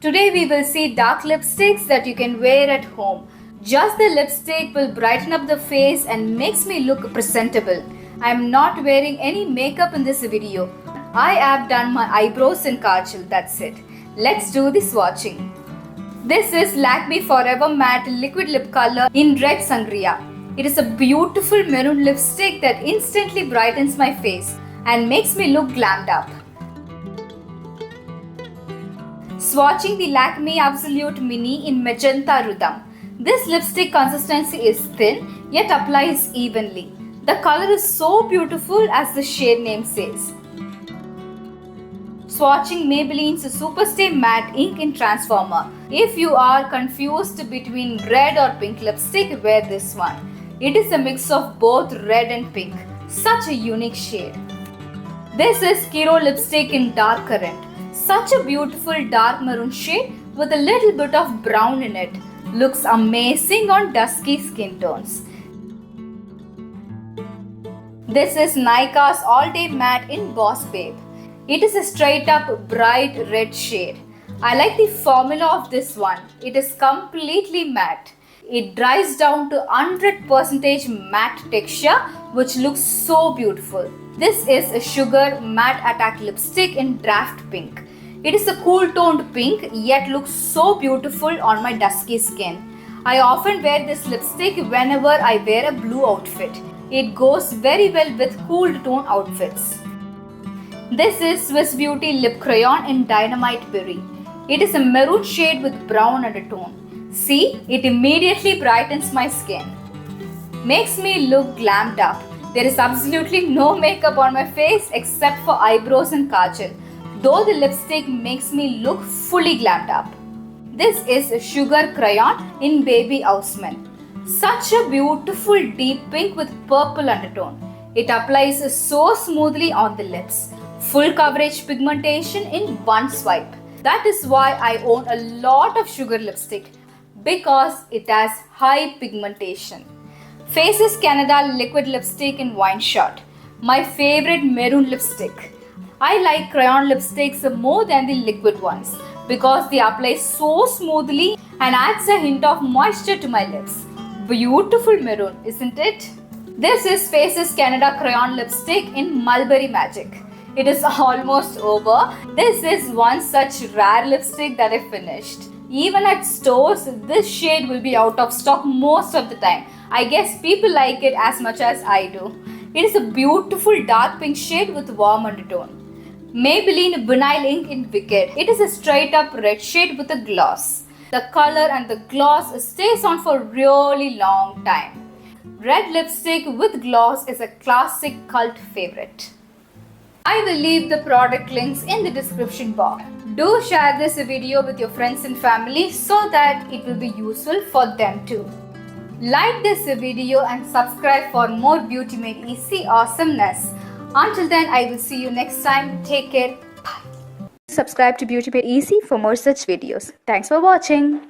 Today we will see dark lipsticks that you can wear at home. Just the lipstick will brighten up the face and makes me look presentable. I am not wearing any makeup in this video. I have done my eyebrows and kajal, that's it. Let's do the swatching. This is Lakme Forever Matte Liquid Lip Color in Red Sangria. It is a beautiful maroon lipstick that instantly brightens my face and makes me look glammed up. Swatching the Lakme Absolute Mini in Magenta Rhythm. This lipstick consistency is thin yet applies evenly. The color is so beautiful as the shade name says. Swatching Maybelline's Superstay Matte Ink in Transformer. If you are confused between red or pink lipstick, wear this one. It is a mix of both red and pink. Such a unique shade. This is Kiro lipstick in Dark Currant. Such a beautiful dark maroon shade with a little bit of brown in it. Looks amazing on dusky skin tones. This is Nykaa's All Day Matte in Boss Babe. It is a straight up bright red shade. I like the formula of this one. It is completely matte. It dries down to 100% matte texture which looks so beautiful. This is a Sugar Matte Attack lipstick in Draft Pink. It is a cool toned pink yet looks so beautiful on my dusky skin. I often wear this lipstick whenever I wear a blue outfit. It goes very well with cool tone outfits. This is Swiss Beauty Lip Crayon in Dynamite Berry. It is a maroon shade with brown undertone. See, it immediately brightens my skin. Makes me look glammed up. There is absolutely no makeup on my face except for eyebrows and kajal, though the lipstick makes me look fully glammed up. This is Sugar Crayon in Baby Housemen. Such a beautiful deep pink with purple undertone. It applies so smoothly on the lips. Full coverage pigmentation in one swipe. That is why I own a lot of Sugar lipstick, because it has high pigmentation. Faces Canada Liquid Lipstick in Wine Shot. My favorite maroon lipstick. I like crayon lipsticks more than the liquid ones because they apply so smoothly and adds a hint of moisture to my lips. Beautiful maroon, isn't it? This is Faces Canada Crayon Lipstick in Mulberry Magic. It is almost over. This is one such rare lipstick that I finished. Even at stores, this shade will be out of stock most of the time. I guess people like it as much as I do. It is a beautiful dark pink shade with warm undertone. Maybelline Vinyl Ink in Wicked. It is a straight up red shade with a gloss. The color and the gloss stays on for a really long time. Red lipstick with gloss is a classic cult favorite. I will leave the product links in the description box. Do share this video with your friends and family so that it will be useful for them too. Like this video and subscribe for more Beauty Made Easy awesomeness. Until then, I will see you next time. Take care. Bye. Subscribe to Beauty Made Easy for more such videos. Thanks for watching.